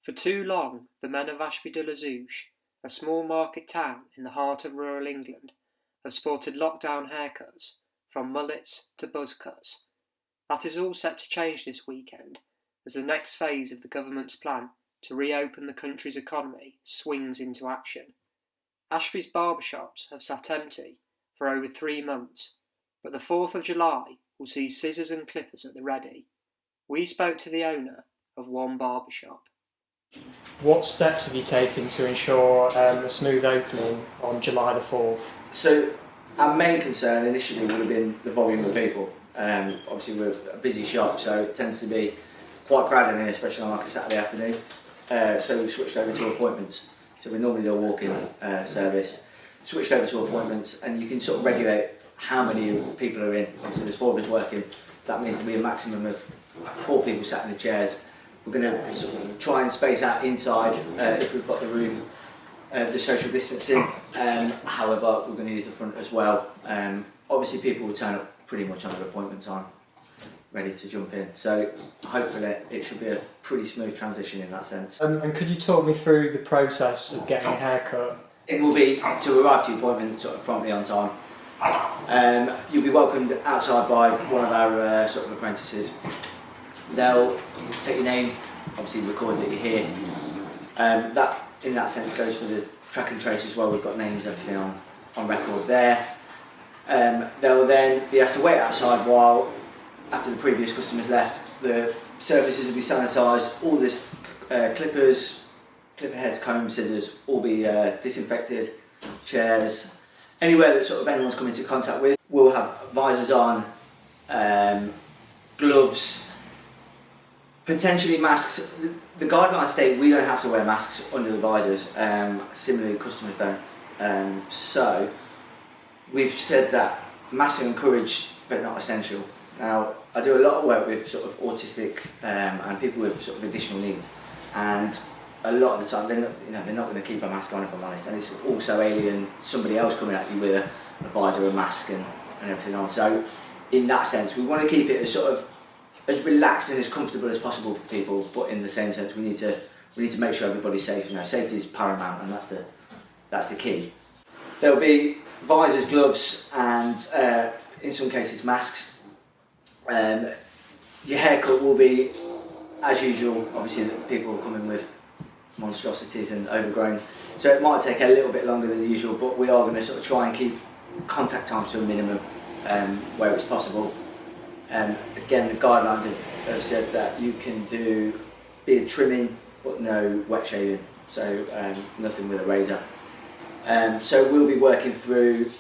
For too long, the men of Ashby-de-la-Zouch, a small market town in the heart of rural England, have sported lockdown haircuts, from mullets to buzz cuts. That is all set to change this weekend, as the next phase of the government's plan to reopen the country's economy swings into action. Ashby's barbershops have sat empty for over 3 months, but the 4th of July will see scissors and clippers at the ready. We spoke to the owner of one barbershop. What steps have you taken to ensure a smooth opening on July the 4th? So our main concern initially would have been the volume of people. Obviously we're a busy shop, so it tends to be quite crowded in here, especially on like a Saturday afternoon. So we switched over to appointments. So we normally do a walk-in service, switched over to appointments, and you can sort of regulate how many people are in. So there's 4 of us working. That means there'll be a maximum of 4 people sat in the chairs. We're going to sort of try and space out inside if we've got the room, the social distancing. However, we're going to use the front as well. Obviously, people will turn up pretty much on their appointment time, ready to jump in. So hopefully, it should be a pretty smooth transition in that sense. And could you talk me through the process of getting a haircut? It will be to arrive to your appointment sort of promptly on time. You'll be welcomed outside by one of our sort of apprentices. They'll take your name, obviously record that you're here. That, in that sense, goes for the track and trace as well. We've got names, everything on record there. They'll then be asked to wait outside while, after the previous customers left, the surfaces will be sanitised. All the clippers, clipper heads, combs, scissors, all be disinfected. Chairs, anywhere that sort of anyone's come into contact with. We'll have visors on, gloves, potentially masks. The guidelines state we don't have to wear masks under the visors. Similarly, customers don't. So we've said that masks are encouraged but not essential. Now, I do a lot of work with sort of autistic and people with sort of additional needs, and a lot of the time they're not going to keep a mask on, if I'm honest, and it's also alien somebody else coming at you with a visor, a mask and everything on. So in that sense, we want to keep it as sort of as relaxed and as comfortable as possible for people, but in the same sense we need to make sure everybody's safe. You know, safety is paramount, and that's the key. There'll be visors, gloves, and in some cases masks. Your haircut will be as usual. Obviously, people will come in with monstrosities and overgrown, so it might take a little bit longer than usual, but we are going to sort of try and keep contact time to a minimum where it's possible. Again, the guidelines have said that you can do beard trimming but no wet shaving, so nothing with a razor. So we'll be working through,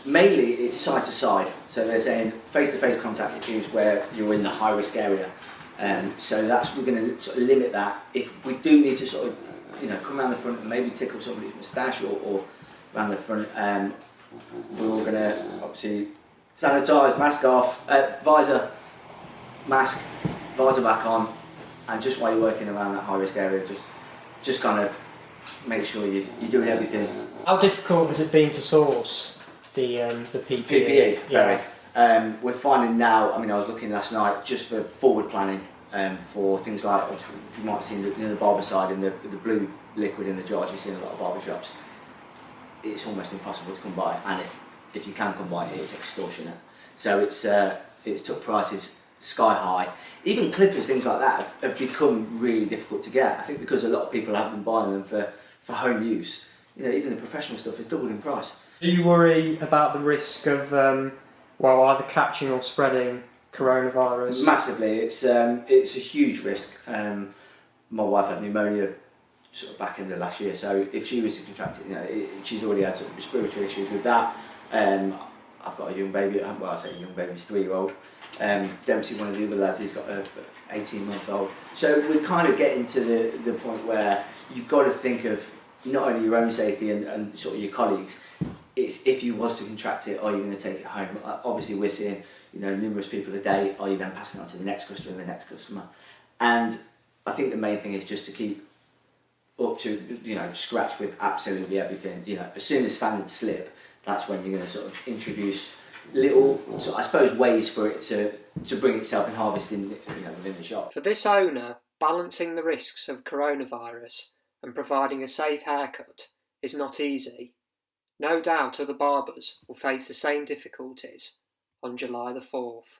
mainly it's side to side, so they're saying face-to-face contact is where you're in the high risk area. So we're going to sort of limit that. If we do need to sort of, come around the front and maybe tickle somebody's moustache or around the front, we're all going to obviously sanitise, mask off, visor, mask, visor back on, and just while you're working around that high risk area, just kind of make sure you're doing everything. How difficult has it been to source the PPE? PPE, yeah. Very. We're finding now, I was looking last night just for forward planning for things like, you might have seen the barber side in the blue liquid in the jars you see in a lot of barber shops. It's almost impossible to come by, and if you can come by it, it's extortionate. So it's took prices sky high. Even clippers, things like that, have become really difficult to get. I think because a lot of people haven't been buying them for home use. Even the professional stuff has doubled in price. Do you worry about the risk of either catching or spreading coronavirus? Massively. It's a huge risk. My wife had pneumonia sort of back in the last year, so if she was to contract it, she's already had sort of respiratory issues with that. I've got a young baby. Well, I say young baby, he's 3-year-old. Dempsey, one of the other lads, he's got a 18-month-old. So we're kind of getting to the point where you've got to think of not only your own safety and sort of your colleagues. It's if you was to contract it, are you going to take it home? Obviously, we're seeing numerous people a day. Are you then passing on to the next customer and the next customer? And I think the main thing is just to keep up to scratch with absolutely everything. As soon as standards slip, that's when you're going to sort of introduce little, I suppose, ways for it to bring itself in harvest within the shop. For this owner, balancing the risks of coronavirus and providing a safe haircut is not easy, no doubt other barbers will face the same difficulties on July the 4th.